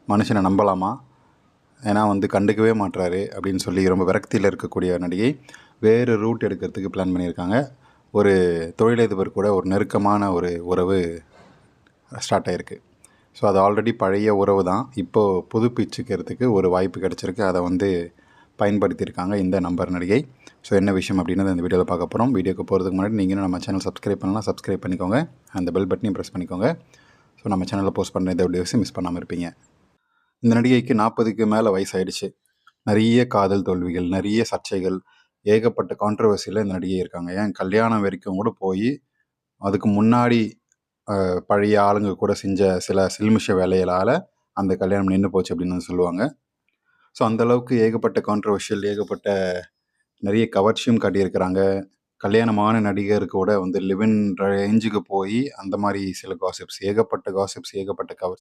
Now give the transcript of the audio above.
மனுஷனை நம்பலாமா? ஏன்னா கண்டுக்கவே மாட்றாரு அப்படின்னு சொல்லி ரொம்ப விரக்தியில் இருக்கக்கூடிய நடிகை வேறு ரூட் எடுக்கிறதுக்கு பிளான் பண்ணியிருக்காங்க. ஒரு தொழிலதிபர் கூட ஒரு நெருக்கமான ஒரு உறவு ஸ்டார்ட் ஆகிருக்கு. ஸோ அது ஆல்ரெடி பழைய உறவு தான். இப்போது புதுப்பிச்சுக்கிறதுக்கு ஒரு வாய்ப்பு கிடச்சிருக்கு. அதை பயன்படுத்தியிருக்காங்க இந்த நம்பர் நடிகை. ஸோ என்ன விஷயம் அப்படின்றத இந்த வீடியோவில் பார்க்க போகிறோம். வீடியோக்கு போகிறதுக்கு முன்னாடி நீங்களும் நம்ம சேனல் சப்ஸ்கிரைப் பண்ணலாம், சப்ஸ்கிரைப் பண்ணிக்கோங்க. அந்த பெல் பட்டனையும் ப்ரெஸ் பண்ணிக்கோங்க. ஸோ நம்ம சேனலில் போஸ்ட் பண்ணுற இந்த வீடியோஸை மிஸ் பண்ணாமல் இருப்பீங்க. இந்த நடிகைக்கு 40க்கு மேலே வயசாயிடுச்சு. நிறைய காதல் தோல்விகள், நிறைய சர்ச்சைகள், ஏகப்பட்ட கான்ட்ரவர்சியில் இந்த நடிகை இருக்காங்க. ஏன் கல்யாணம் வரைக்கும் கூட போய் அதுக்கு முன்னாடி பழைய ஆளுங்க கூட செஞ்ச சில சில்மிஷ வேலைகளால் அந்த கல்யாணம் நின்று போச்சு அப்படின்னு சொல்லுவாங்க. ஸோ அந்தளவுக்கு ஏகப்பட்ட கான்ட்ரவர்ஷியல், ஏகப்பட்ட நிறைய கவர்ச்சியும் காட்டியிருக்கிறாங்க. கல்யாணமான நடிகர் கூட லிவ் இன் ரேஞ்சுக்கு போய் அந்த மாதிரி சில காசிப்ஸ், ஏகப்பட்ட காசிப்ஸ், ஏகப்பட்ட கவர்ச்சி.